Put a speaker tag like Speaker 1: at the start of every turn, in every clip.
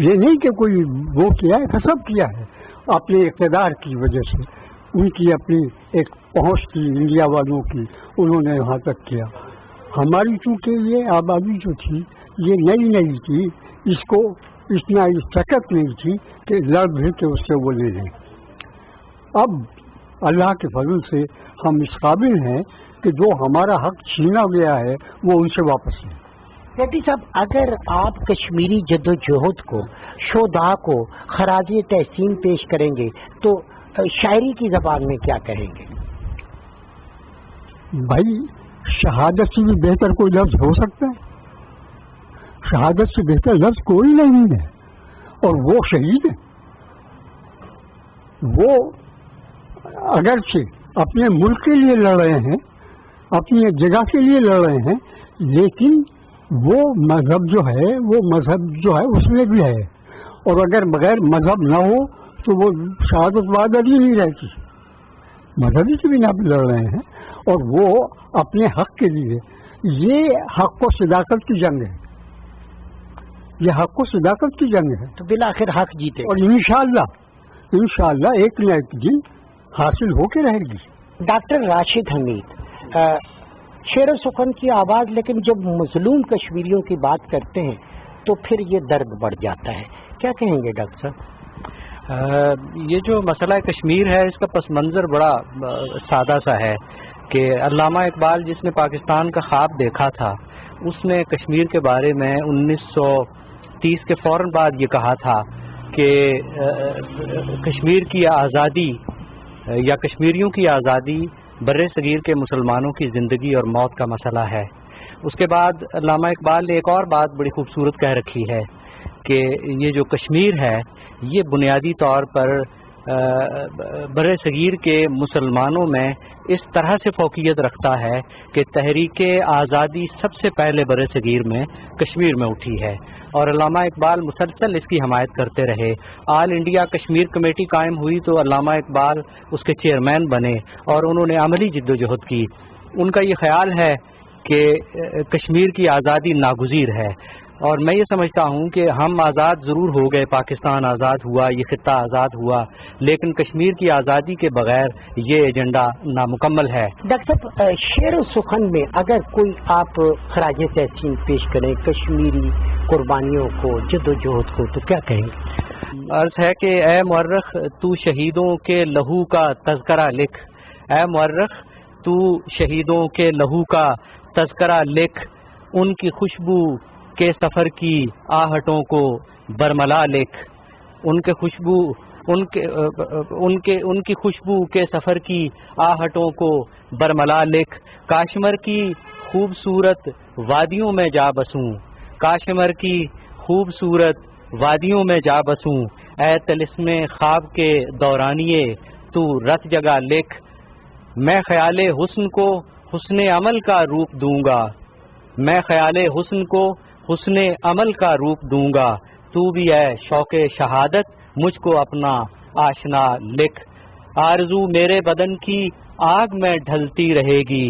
Speaker 1: یہ نہیں کہ کوئی وہ کیا ہے، غصب کیا ہے اپنے اقتدار کی وجہ سے، ان کی اپنی ایک پہنچ تھی انڈیا والوں کی، انہوں نے وہاں تک کیا. ہماری چونکہ یہ آبادی جو تھی یہ نئی تھی، اس کو اتنا طاقت نہیں تھی کہ لڑ بھی کے اس سے وہ لے لیں. اب اللہ کے فضل سے ہم اس قابل ہیں کہ جو ہمارا حق چھینا گیا ہے وہ ان سے واپس لیں.
Speaker 2: سیٹھی صاحب، اگر آپ کشمیری جدوجہد کو، شودا کو خراج تحسین پیش کریں گے تو شاعری کی زبان میں کیا کہیں گے؟
Speaker 1: بھائی شہادت سے بھی بہتر کوئی لفظ ہو سکتا ہے؟ شہادت سے بہتر لفظ کوئی نہیں ہے. اور وہ شہید ہے، وہ اگرچہ اپنے ملک کے لیے لڑ رہے ہیں، اپنی جگہ کے لیے لڑ رہے ہیں، لیکن وہ مذہب جو ہے اس میں بھی ہے. اور اگر بغیر مذہب نہ ہو تو وہ شہادت وعدت ہی نہیں رہتی. مذہبی کی بنا پہ لڑ رہے ہیں اور وہ اپنے حق کے لیے. یہ حق و صداقت کی جنگ ہے، یہ حق و صداقت کی جنگ ہے.
Speaker 2: تو بالآخر حق جیتے
Speaker 1: اور انشاءاللہ ایک نہ ایک دن حاصل ہو کے رہے گی.
Speaker 2: ڈاکٹر راشد حمید، شعر و سخن کی آواز، لیکن جب مظلوم کشمیریوں کی بات کرتے ہیں تو پھر یہ درد بڑھ جاتا ہے. کیا کہیں گے ڈاکٹر صاحب؟
Speaker 3: یہ جو مسئلہ کشمیر ہے اس کا پس منظر بڑا سادہ سا ہے کہ علامہ اقبال جس نے پاکستان کا خواب دیکھا تھا، اس نے کشمیر کے بارے میں 1930 کے فوراً بعد یہ کہا تھا کہ کشمیر کی آزادی یا کشمیریوں کی آزادی بر صغیر کے مسلمانوں کی زندگی اور موت کا مسئلہ ہے. اس کے بعد علامہ اقبال نے ایک اور بات بڑی خوبصورت کہہ رکھی ہے کہ یہ جو کشمیر ہے یہ بنیادی طور پر بر صغیر کے مسلمانوں میں اس طرح سے فوقیت رکھتا ہے کہ تحریک آزادی سب سے پہلے بر صغیر میں کشمیر میں اٹھی ہے. اور علامہ اقبال مسلسل اس کی حمایت کرتے رہے. آل انڈیا کشمیر کمیٹی قائم ہوئی تو علامہ اقبال اس کے چیئرمین بنے اور انہوں نے عملی جد و جہد کی. ان کا یہ خیال ہے کہ کشمیر کی آزادی ناگزیر ہے. اور میں یہ سمجھتا ہوں کہ ہم آزاد ضرور ہو گئے، پاکستان آزاد ہوا، یہ خطہ آزاد ہوا، لیکن کشمیر کی آزادی کے بغیر یہ ایجنڈا نامکمل ہے.
Speaker 2: ڈاکٹر صاحب، شعر و سخن میں اگر کوئی آپ خراج تحسین پیش کریں کشمیری قربانیوں کو، جد و جہد کو، تو کیا کہیں گے؟
Speaker 3: عرض ہے کہ اے مورخ تو شہیدوں کے لہو کا تذکرہ لکھ، اے مورخ تو شہیدوں کے لہو کا تذکرہ لکھ، ان کی خوشبو کے سفر کی آہٹوں کو برملا لکھ، ان کی خوشبو کے سفر کی آہٹوں کو برملا لکھ. کاشمر کی خوبصورت وادیوں میں جا بسوں، کاشمر کی خوبصورت وادیوں میں جا بسوں، اے طلسم خواب کے دورانیے تو رت جگہ لکھ. میں خیال حسن کو حسن عمل کا روپ دوں گا، میں خیال حسن کو حسن عمل کا روپ دوں گا. تو بھی اے شوق شہادت مجھ کو اپنا آشنا لکھ. آرزو میرے بدن کی آگ میں ڈھلتی رہے گی،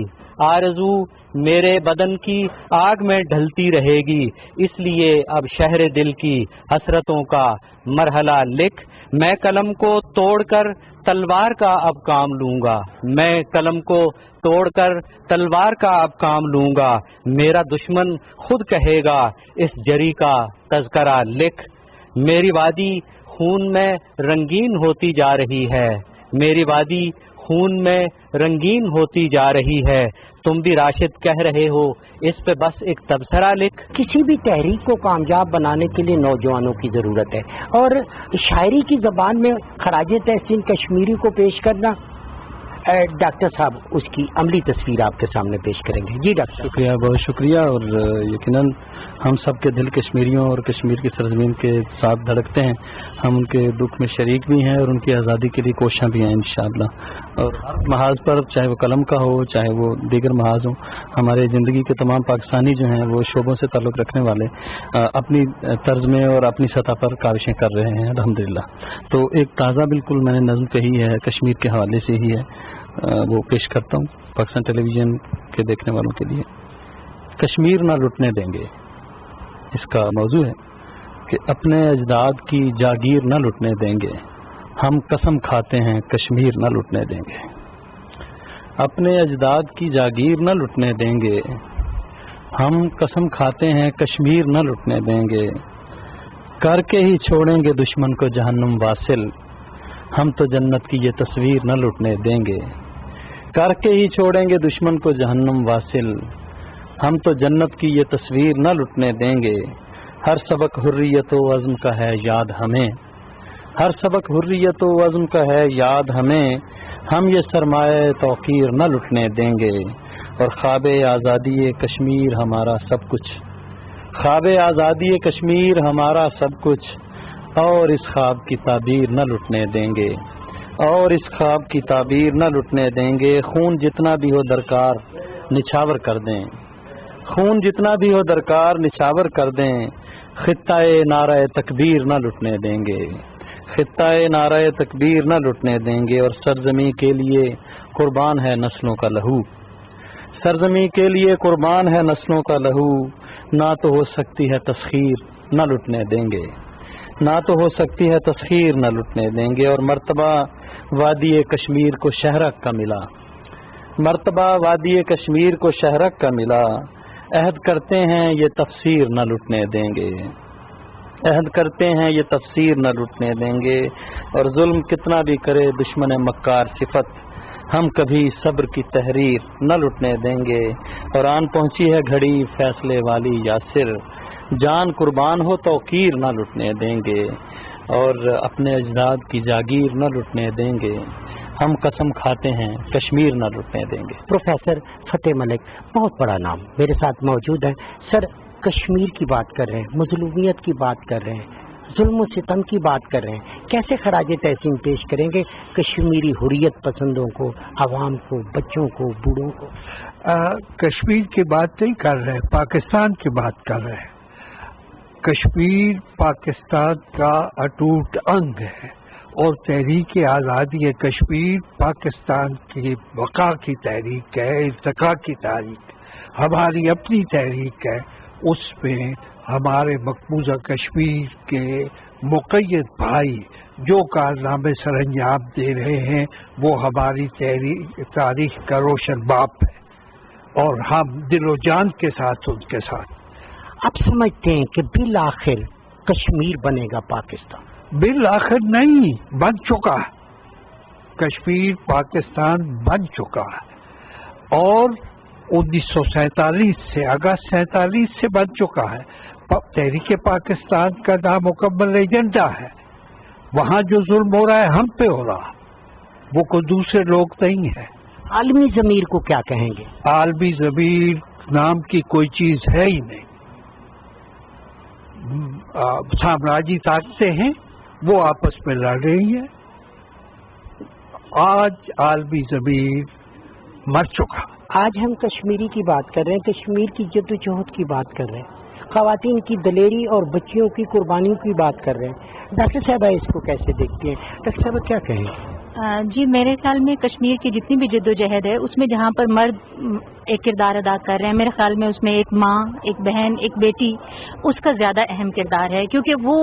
Speaker 3: آرزو میرے بدن کی آگ میں ڈھلتی رہے گی، اس لیے اب شہر دل کی حسرتوں کا مرحلہ لکھ. میں قلم کو توڑ کر تلوار کا اب کام لوں گا، میں قلم کو توڑ کر تلوار کا اب کام لوں گا. میرا دشمن خود کہے گا اس جری کا تذکرہ لکھ. میری وادی خون میں رنگین ہوتی جا رہی ہے، میری وادی خون میں رنگین ہوتی جا رہی ہے. تم بھی راشد کہہ رہے ہو اس پہ بس ایک تبصرہ لکھ.
Speaker 2: کسی بھی تحریک کو کامیاب بنانے کے لیے نوجوانوں کی ضرورت ہے، اور شاعری کی زبان میں خراج تحسین کشمیری کو پیش کرنا، ڈاکٹر صاحب اس کی عملی تصویر آپ کے سامنے پیش کریں گے. جی ڈاکٹر صاحب.
Speaker 4: شکریہ، بہت شکریہ. اور یقیناً ہم سب کے دل کشمیریوں اور کشمیر کی سرزمین کے ساتھ دھڑکتے ہیں. ہم ان کے دکھ میں شریک بھی ہیں اور ان کی آزادی کے لیے کوشاں بھی ہیں انشاءاللہ. اور ہر محاذ پر، چاہے وہ قلم کا ہو چاہے وہ دیگر محاذ ہوں، ہمارے زندگی کے تمام پاکستانی جو ہیں وہ شعبوں سے تعلق رکھنے والے اپنی طرز میں اور اپنی سطح پر کاوشیں کر رہے ہیں الحمدللہ. تو ایک تازہ بالکل میں نے نظم کہی ہے، کشمیر کے حوالے سے ہی ہے، وہ پیش کرتا ہوں پاکستان ٹیلی ویژن کے دیکھنے والوں کے لیے. کشمیر نہ لٹنے دیں گے، اس کا موضوع ہے. کہ اپنے اجداد کی جاگیر نہ لٹنے دیں گے، ہم قسم کھاتے ہیں کشمیر نہ لٹنے دیں گے۔ اپنے اجداد کی جاگیر نہ لٹنے دیں گے، ہم قسم کھاتے ہیں کشمیر نہ لٹنے دیں گے۔ کر کے ہی چھوڑیں گے دشمن کو جہنم واصل، ہم تو جنت کی یہ تصویر نہ لٹنے دیں گے۔ کر کے ہی چھوڑیں گے دشمن کو جہنم واصل، ہم تو جنت کی یہ تصویر نہ لٹنے دیں گے۔ ہر سبق حریت و عزم کا ہے یاد ہمیں، ہر سبق حریت و عزم کا ہے یاد ہمیں، ہم یہ سرمایہ توقیر نہ لٹنے دیں گے۔ اور خواب آزادی کشمیر ہمارا سب کچھ، خواب آزادی کشمیر ہمارا سب کچھ، اور اس خواب کی تعبیر نہ لٹنے دیں گے، اور اس خواب کی تعبیر نہ لٹنے دیں گے۔ خون جتنا بھی ہو درکار نچھاور کر دیں، خون جتنا بھی ہو درکار نچھاور کر دیں، خطہ نعرہ تکبیر نہ لٹنے دیں گے، خطہ نعرہ تکبیر نہ لٹنے دیں گے۔ اور سرزمین کے لیے قربان ہے نسلوں کا لہو، سرزمین کے لیے قربان ہے نسلوں کا لہو، نہ تو ہو سکتی ہے تسخیر نہ لٹنے دیں گے، نہ تو ہو سکتی ہے تسخیر نہ لٹنے دیں گے۔ اور مرتبہ وادی کشمیر کو شہرک کا ملا، مرتبہ وادی کشمیر کو شہرک کا ملا، عہد کرتے ہیں یہ تفسیر نہ لٹنے دیں گے، عہد کرتے ہیں یہ تفسیر نہ لٹنے دیں گے۔ اور ظلم کتنا بھی کرے دشمن مکار صفت، ہم کبھی صبر کی تحریر نہ لٹنے دیں گے۔ اور آن پہنچی ہے گھڑی فیصلے والی یاسر، جان قربان ہو توقیر نہ لٹنے دیں گے، اور اپنے اجداد کی جاگیر نہ لٹنے دیں گے، ہم قسم کھاتے ہیں کشمیر نہ لٹنے دیں گے۔
Speaker 2: پروفیسر فتح ملک، بہت بڑا نام میرے ساتھ موجود ہے سر۔ کشمیر کی بات کر رہے ہیں، مظلومیت کی بات کر رہے ہیں، ظلم و ستم کی بات کر رہے ہیں، کیسے خراج تحسین پیش کریں گے کشمیری حریت پسندوں کو، عوام کو، بچوں کو، بوڑھوں کو؟
Speaker 1: کشمیر کی بات نہیں کر رہے، پاکستان کی بات کر رہے ہیں۔ کشمیر پاکستان کا اٹوٹ انگ ہے، اور تحریک آزادی کشمیر پاکستان کی بقا کی تحریک ہے، ارتقاء کی تحریک، ہماری اپنی تحریک ہے۔ اس میں ہمارے مقبوضہ کشمیر کے مقید بھائی جو کارنامے سر انجام دے رہے ہیں وہ ہماری تاریخ کا روشن باپ ہے، اور ہم دل و جان کے ساتھ ان کے ساتھ۔
Speaker 2: آپ سمجھتے ہیں کہ بالآخر کشمیر بنے گا پاکستان؟
Speaker 1: بالآخر نہیں، بن چکا ہے، کشمیر پاکستان بن چکا ہے، اور 1947 سے، اگست 47 سے بن چکا ہے۔ تحریک پاکستان کا نامکمل ایجنڈا ہے، وہاں جو ظلم ہو رہا ہے ہم پہ ہو رہا، وہ کوئی دوسرے لوگ نہیں ہے۔
Speaker 2: عالمی ضمیر کو کیا کہیں گے؟
Speaker 1: عالمی ضمیر نام کی کوئی چیز ہے ہی نہیں، سامراجی طاقتیں ہیں وہ آپس میں لڑ رہی ہیں۔ آج عالمی ضمیر مر چکا۔
Speaker 2: آج ہم کشمیری کی بات کر رہے ہیں، کشمیر کی جدوجہد کی بات کر رہے ہیں، خواتین کی دلیری اور بچیوں کی قربانیوں کی بات کر رہے ہیں۔ ڈاکٹر صاحبہ اس کو کیسے دیکھتی ہیں؟ ڈاکٹر صاحبہ کیا کہیں گے؟
Speaker 5: جی، میرے خیال میں کشمیر کی جتنی بھی جدوجہد ہے اس میں جہاں پر مرد ایک کردار ادا کر رہے ہیں، میرے خیال میں اس میں ایک ماں، ایک بہن، ایک بیٹی، اس کا زیادہ اہم کردار ہے، کیونکہ وہ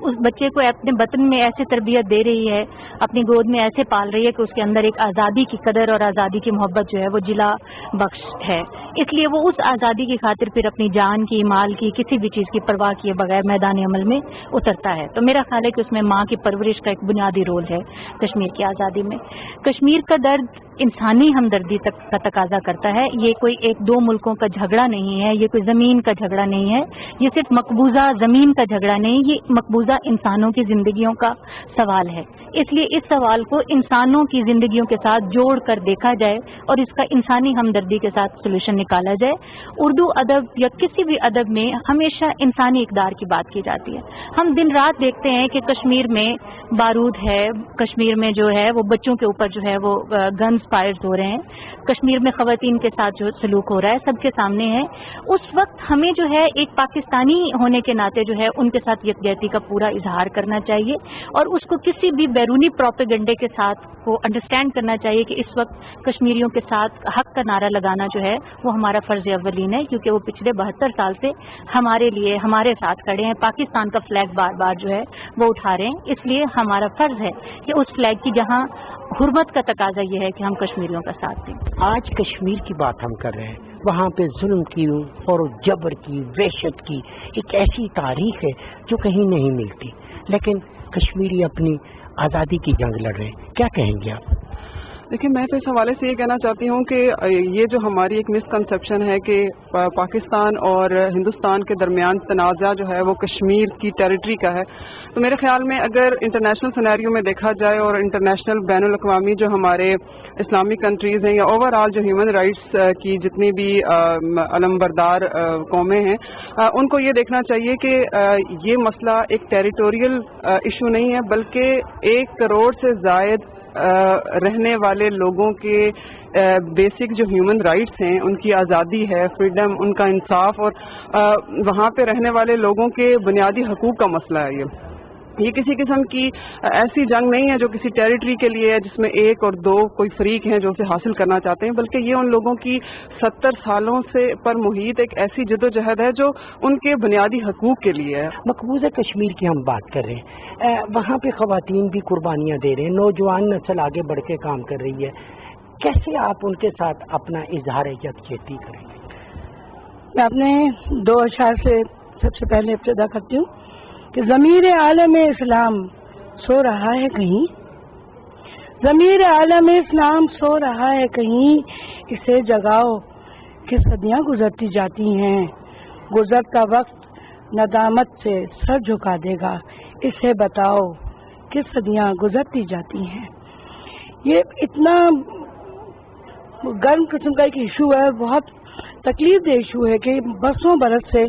Speaker 5: اس بچے کو اپنے وطن میں ایسے تربیت دے رہی ہے، اپنی گود میں ایسے پال رہی ہے کہ اس کے اندر ایک آزادی کی قدر اور آزادی کی محبت جو ہے وہ جلا بخش ہے۔ اس لیے وہ اس آزادی کی خاطر پھر اپنی جان کی، مال کی، کسی بھی چیز کی پرواہ کیے بغیر میدان عمل میں اترتا ہے۔ تو میرا خیال ہے کہ اس میں ماں کی پرورش کا ایک بنیادی رول ہے کشمیر کی آزادی میں۔ کشمیر کا درد انسانی ہمدردی تک کا تقاضا کرتا ہے، یہ کوئی ایک دو ملکوں کا جھگڑا نہیں ہے، یہ کوئی زمین کا جھگڑا نہیں ہے، یہ صرف مقبوضہ زمین کا جھگڑا نہیں، یہ مقبوضہ انسانوں کی زندگیوں کا سوال ہے۔ اس لیے اس سوال کو انسانوں کی زندگیوں کے ساتھ جوڑ کر دیکھا جائے اور اس کا انسانی ہمدردی کے ساتھ سولوشن نکالا جائے۔ اردو ادب یا کسی بھی ادب میں ہمیشہ انسانی اقدار کی بات کی جاتی ہے۔ ہم دن رات دیکھتے ہیں کہ کشمیر میں بارود ہے، کشمیر میں جو ہے وہ بچوں کے اوپر جو ہے وہ گنز مسفائرز ہو رہے ہیں, کشمیر میں خواتین کے ساتھ جو سلوک ہو رہا ہے سب کے سامنے ہے. اس وقت ہمیں جو ہے ایک پاکستانی ہونے کے ناطے جو ہے ان کے ساتھ یکجہتی کا پورا اظہار کرنا چاہیے, اور اس کو کسی بھی بیرونی پروپیگنڈے کے ساتھ کو انڈرسٹینڈ کرنا چاہیے کہ اس وقت کشمیریوں کے ساتھ حق کا نعرہ لگانا جو ہے وہ ہمارا فرض اولین ہے, کیونکہ وہ پچھلے 72 سال سے ہمارے لیے ہمارے ساتھ کھڑے ہیں, پاکستان کا فلیگ بار بار جو ہے وہ اٹھا رہے ہیں. اس لیے ہمارا فرض ہے کہ اس فلیگ کی جہاں حرمت کا تقاضا یہ ہے کہ ہم کشمیریوں کا ساتھ دیں.
Speaker 2: آج کشمیر کی بات ہم کر رہے ہیں, وہاں پہ ظلم کی اور جبر کی, وحشت کی ایک ایسی تاریخ ہے جو کہیں نہیں ملتی, لیکن کشمیری اپنی آزادی کی جنگ لڑ رہے ہیں. کیا کہیں گے آپ؟
Speaker 6: دیکھیں, میں تو اس حوالے سے یہ کہنا چاہتی ہوں کہ یہ جو ہماری ایک مسکنسیپشن ہے کہ پاکستان اور ہندوستان کے درمیان تنازع جو ہے وہ کشمیر کی ٹیریٹری کا ہے, تو میرے خیال میں اگر انٹرنیشنل سینیریو میں دیکھا جائے اور انٹرنیشنل بین الاقوامی جو ہمارے اسلامک کنٹریز ہیں یا اوور آل جو ہیومن رائٹس کی جتنی بھی علم بردار قومیں ہیں, ان کو یہ دیکھنا چاہیے کہ یہ مسئلہ ایک ٹیریٹوریل ایشو نہیں ہے, بلکہ 1 کروڑ سے زائد رہنے والے لوگوں کے بیسک جو ہیومن رائٹس ہیں, ان کی آزادی ہے, فریڈم, ان کا انصاف, اور وہاں پہ رہنے والے لوگوں کے بنیادی حقوق کا مسئلہ ہے. یہ کسی قسم کی ایسی جنگ نہیں ہے جو کسی ٹیریٹری کے لیے ہے جس میں 1 اور 2 کوئی فریق ہیں جو اسے حاصل کرنا چاہتے ہیں, بلکہ یہ ان لوگوں کی 70 سالوں سے پر محیط ایک ایسی جدوجہد ہے جو ان کے بنیادی حقوق کے لیے ہے.
Speaker 2: مقبوضہ کشمیر کی ہم بات کر رہے ہیں, وہاں پہ خواتین بھی قربانیاں دے رہے ہیں, نوجوان نسل آگے بڑھ کے کام کر رہی ہے. کیسے آپ ان کے ساتھ اپنا اظہار یکجہتی کریں گے؟
Speaker 7: میں اپنے 2 اشعار سے سب سے پہلے ابتدا کرتی ہوں کہ ضمیر عالم اسلام سو رہا ہے کہیں, ضمیر عالم اسلام سو رہا ہے کہیں, اسے جگاؤ کہ صدیاں گزرتی جاتی ہیں, گزرتا وقت ندامت سے سر جھکا دے گا, اسے بتاؤ کہ صدیاں گزرتی جاتی ہیں. یہ اتنا گرم قسم کا ایک ایشو ہے, بہت تکلیف دہ ایشو ہے کہ برسوں برس سے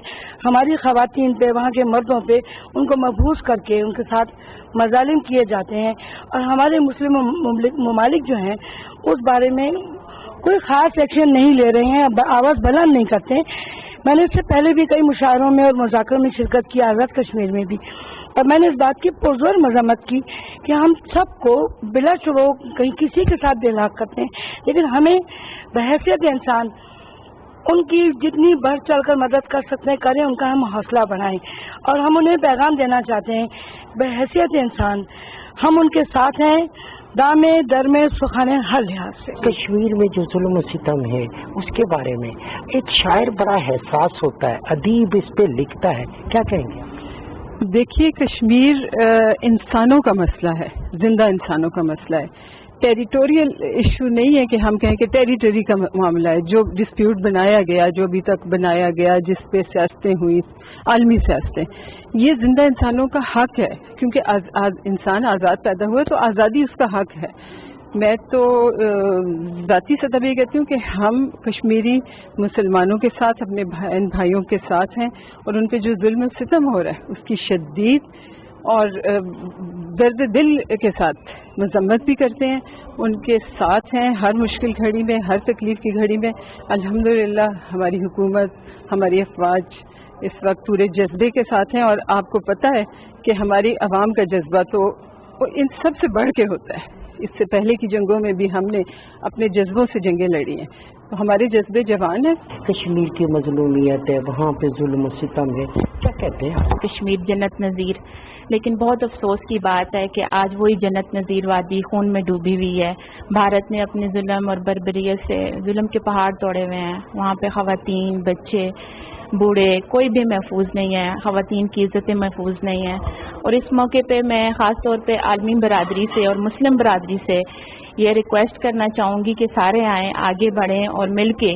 Speaker 7: ہماری خواتین پہ, وہاں کے مردوں پہ ان کو محفوظ کر کے ان کے ساتھ مظالم کیے جاتے ہیں, اور ہمارے مسلم ممالک جو ہیں اس بارے میں کوئی خاص ایکشن نہیں لے رہے ہیں, آواز بلند نہیں کرتے. میں نے اس سے پہلے بھی کئی مشاعروں میں اور مذاکروں میں شرکت کی, آزاد کشمیر میں بھی, اور میں نے اس بات کی پرزور مذمت کی کہ ہم سب کو بلا شبہ کہیں کسی کے ساتھ بے لاک کرتے ہیں, لیکن ہمیں بحیثیت انسان ان کی جتنی بڑھ چڑھ کر مدد کر سکتے ہیں کریں, ان کا ہم حوصلہ بڑھائیں. اور ہم انہیں پیغام دینا چاہتے ہیں بحیثیت انسان ہم ان کے ساتھ ہیں, دامے درمے سکھانے ہر لحاظ سے.
Speaker 2: کشمیر میں جو ظلم و ستم ہے اس کے بارے میں ایک شاعر بڑا حساس ہوتا ہے, ادیب اس پہ لکھتا ہے, کیا کہیں گے؟
Speaker 6: دیکھیے, کشمیر انسانوں کا مسئلہ ہے, زندہ انسانوں کا مسئلہ ہے. ٹیریٹوریل ایشو نہیں ہے کہ ہم کہیں کہ ٹیریٹری کا معاملہ ہے. جو ڈسپیوٹ بنایا گیا, جو ابھی تک بنایا گیا, جس پہ سیاستیں ہوئی, عالمی سیاستیں, یہ زندہ انسانوں کا حق ہے, کیونکہ انسان آزاد پیدا ہوئے تو آزادی اس کا حق ہے. میں تو ذاتی سطح پہ یہ کہتی ہوں کہ ہم کشمیری مسلمانوں کے ساتھ, اپنے بھائیوں کے ساتھ ہیں, اور ان پہ جو ظلم و ستم ہو رہا ہے اس کی شدید اور درد دل کے ساتھ مذمت بھی کرتے ہیں, ان کے ساتھ ہیں ہر مشکل گھڑی میں, ہر تکلیف کی گھڑی میں. الحمدللہ ہماری حکومت, ہماری افواج اس وقت پورے جذبے کے ساتھ ہیں, اور آپ کو پتہ ہے کہ ہماری عوام کا جذبہ تو ان سب سے بڑھ کے ہوتا ہے. اس سے پہلے کی جنگوں میں بھی ہم نے اپنے جذبوں سے جنگیں لڑی ہیں, تو ہمارے جذبے جوان ہیں.
Speaker 2: کشمیر کی مظلومیت ہے, وہاں پہ ظلم و ستم ہے, کیا کہتے ہیں آپ؟
Speaker 5: کشمیر جنت نظیر, لیکن بہت افسوس کی بات ہے کہ آج وہی جنت نظیر وادی خون میں ڈوبی ہوئی ہے. بھارت نے اپنے ظلم اور بربریت سے ظلم کے پہاڑ توڑے ہوئے ہیں. وہاں پہ خواتین, بچے, بوڑھے کوئی بھی محفوظ نہیں ہے, خواتین کی عزتیں محفوظ نہیں ہیں. اور اس موقع پہ میں خاص طور پہ عالمی برادری سے اور مسلم برادری سے یہ ریکویسٹ کرنا چاہوں گی کہ سارے آئیں, آگے بڑھیں اور مل کے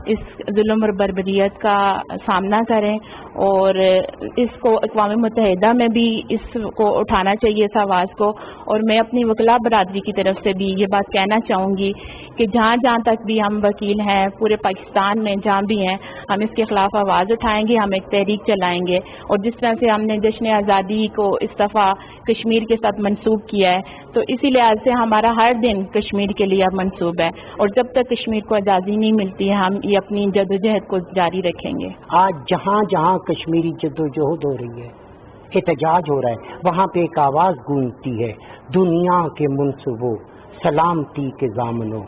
Speaker 8: اس ظلم اور بربریت کا سامنا کریں، اور اس کو اقوام متحدہ میں بھی اس کو اٹھانا چاہیے اس آواز کو. اور میں اپنی وکلاء برادری کی طرف سے بھی یہ بات کہنا چاہوں گی کہ جہاں جہاں تک بھی ہم وکیل ہیں پورے پاکستان میں جہاں بھی ہیں، ہم اس کے خلاف آواز اٹھائیں گے، ہم ایک تحریک چلائیں گے. اور جس طرح سے ہم نے جشن آزادی کو اس دفعہ کشمیر کے ساتھ منسوب کیا ہے، تو اسی لحاظ سے ہمارا ہر دن کشمیر کے لیے اب منسوب ہے، اور جب تک کشمیر کو آزادی نہیں ملتی ہے ہم یہ اپنی جدوجہد کو جاری رکھیں گے.
Speaker 2: آج جہاں جہاں کشمیری جدوجہد ہو رہی ہے، احتجاج ہو رہا ہے، وہاں پہ ایک آواز گونجتی ہے، دنیا کے منصبوں سلامتی کے ضامنوں،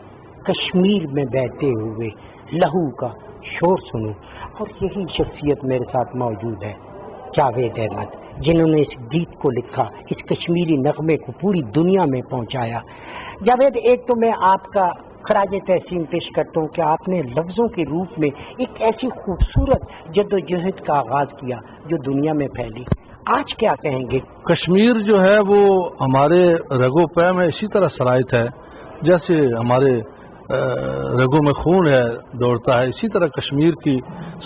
Speaker 2: کشمیر میں بہتے ہوئے لہو کا شور سنو. اور یہی شخصیت میرے ساتھ موجود ہے، جاوید احمد، جنہوں نے اس گیت کو لکھا، اس کشمیری نغمے کو پوری دنیا میں پہنچایا. جاوید، ایک تو میں آپ کا خراج تحسین پیش کرتا ہوں کہ آپ نے لفظوں کے روپ میں ایک ایسی خوبصورت جدوجہد کا آغاز کیا جو دنیا میں پھیلی. آج کیا کہیں گے؟
Speaker 9: کشمیر جو ہے وہ ہمارے رگو پے میں اسی طرح سرایت ہے، جیسے ہمارے رگوں میں خون ہے دوڑتا ہے، اسی طرح کشمیر کی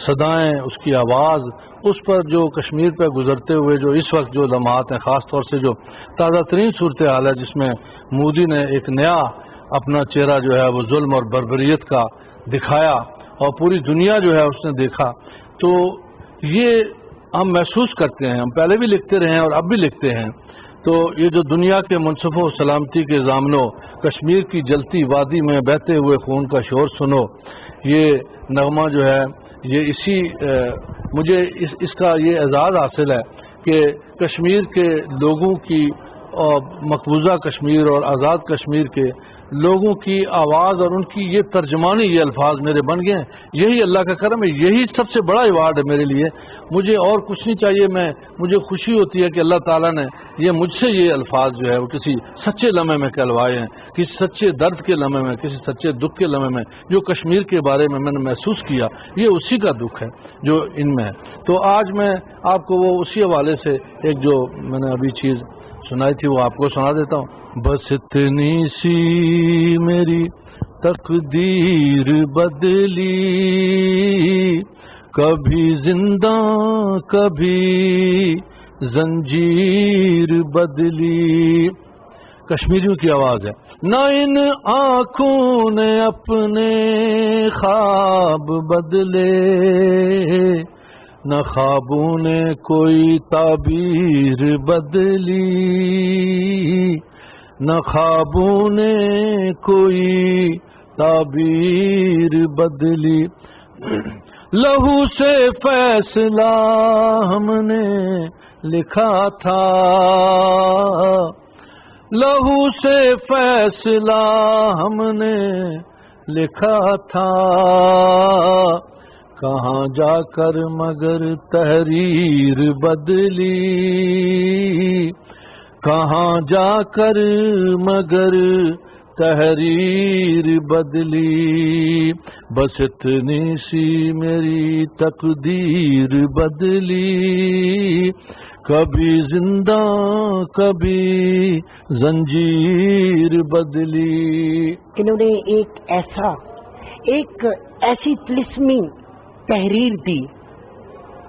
Speaker 9: صدائیں، اس کی آواز، اس پر جو کشمیر پہ گزرتے ہوئے جو اس وقت جو لمحات ہیں، خاص طور سے جو تازہ ترین صورتحال ہے جس میں مودی نے ایک نیا اپنا چہرہ جو ہے وہ ظلم اور بربریت کا دکھایا اور پوری دنیا جو ہے اس نے دیکھا، تو یہ ہم محسوس کرتے ہیں. ہم پہلے بھی لکھتے رہے ہیں اور اب بھی لکھتے ہیں. تو یہ جو دنیا کے منصفوں سلامتی کے ضامنوں، کشمیر کی جلتی وادی میں بہتے ہوئے خون کا شور سنو، یہ نغمہ جو ہے یہ مجھے اس کا یہ اعزاز حاصل ہے کہ کشمیر کے لوگوں کی، اور مقبوضہ کشمیر اور آزاد کشمیر کے لوگوں کی آواز اور ان کی یہ ترجمانی، یہ الفاظ میرے بن گئے ہیں. یہی اللہ کا کرم ہے، یہی سب سے بڑا ایوارڈ ہے میرے لیے. مجھے اور کچھ نہیں چاہیے. مجھے خوشی ہوتی ہے کہ اللہ تعالیٰ نے یہ مجھ سے یہ الفاظ جو ہے وہ کسی سچے لمحے میں کہلوائے ہیں، کسی سچے درد کے لمحے میں، کسی سچے دکھ کے لمحے میں. جو کشمیر کے بارے میں نے محسوس کیا، یہ اسی کا دکھ ہے جو ان میں ہے. تو آج میں آپ کو وہ اسی حوالے سے ایک جو میں نے ابھی چیز سنائی تھی وہ آپ کو سنا دیتا ہوں. بس اتنی سی میری تقدیر بدلی، کبھی زندہ کبھی زنجیر بدلی. کشمیریوں کی آواز ہے. نہ ان آنکھوں نے اپنے خواب بدلے، نہ خوابوں نے کوئی تعبیر بدلی، نہ خوابوں نے کوئی تعبیر بدلی. لہو سے فیصلہ ہم نے لکھا تھا، لہو سے فیصلہ ہم نے لکھا تھا، کہاں جا کر مگر تحریر بدلی، کہاں جا کر مگر تحریر بدلی. بس اتنی سی میری تقدیر بدلی، کبھی زندہ کبھی زنجیر بدلی.
Speaker 2: انہوں نے ایک ایسی طلسمی تحریر دی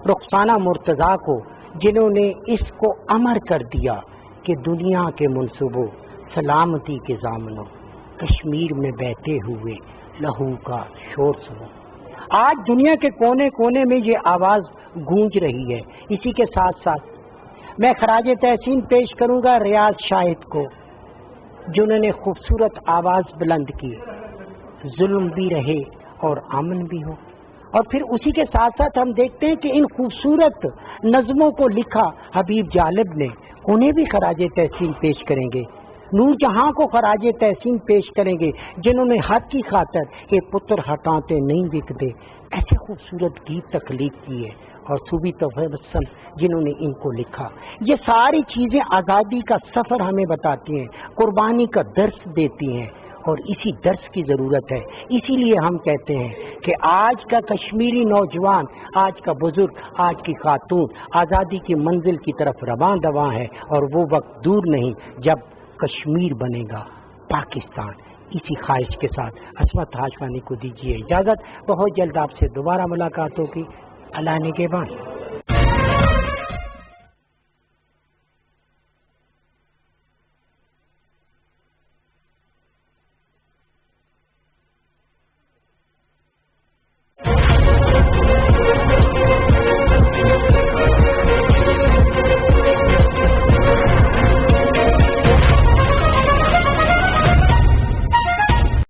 Speaker 2: رخسانہ مرتضیٰ کو، جنہوں نے اس کو امر کر دیا کہ دنیا کے منصبوں سلامتی کے ضامنوں، کشمیر میں بہتے ہوئے لہو کا شور سنو. آج دنیا کے کونے کونے میں یہ آواز گونج رہی ہے. اسی کے ساتھ ساتھ میں خراج تحسین پیش کروں گا ریاض شاہد کو، جنہوں نے خوبصورت آواز بلند کی، ظلم بھی رہے اور امن بھی ہو. اور پھر اسی کے ساتھ ساتھ ہم دیکھتے ہیں کہ ان خوبصورت نظموں کو لکھا حبیب جالب نے، انہیں بھی خراج تحسین پیش کریں گے. نور جہاں کو خراج تحسین پیش کریں گے، جنہوں نے حق کی خاطر یہ پتر ہٹاتے نہیں بکتے ایسے خوبصورت گیت تخلیق کیے، اور صوبی تبسم جنہوں نے ان کو لکھا. یہ ساری چیزیں آزادی کا سفر ہمیں بتاتی ہیں، قربانی کا درس دیتی ہیں، اور اسی درس کی ضرورت ہے. اسی لیے ہم کہتے ہیں کہ آج کا کشمیری نوجوان، آج کا بزرگ، آج کی خاتون آزادی کی منزل کی طرف رواں دواں ہے، اور وہ وقت دور نہیں جب کشمیر بنے گا پاکستان. اسی خواہش کے ساتھ عصمت ہاشمی کو دیجیے اجازت. بہت جلد آپ سے دوبارہ ملاقات ہوگی. اللہ نگہبان.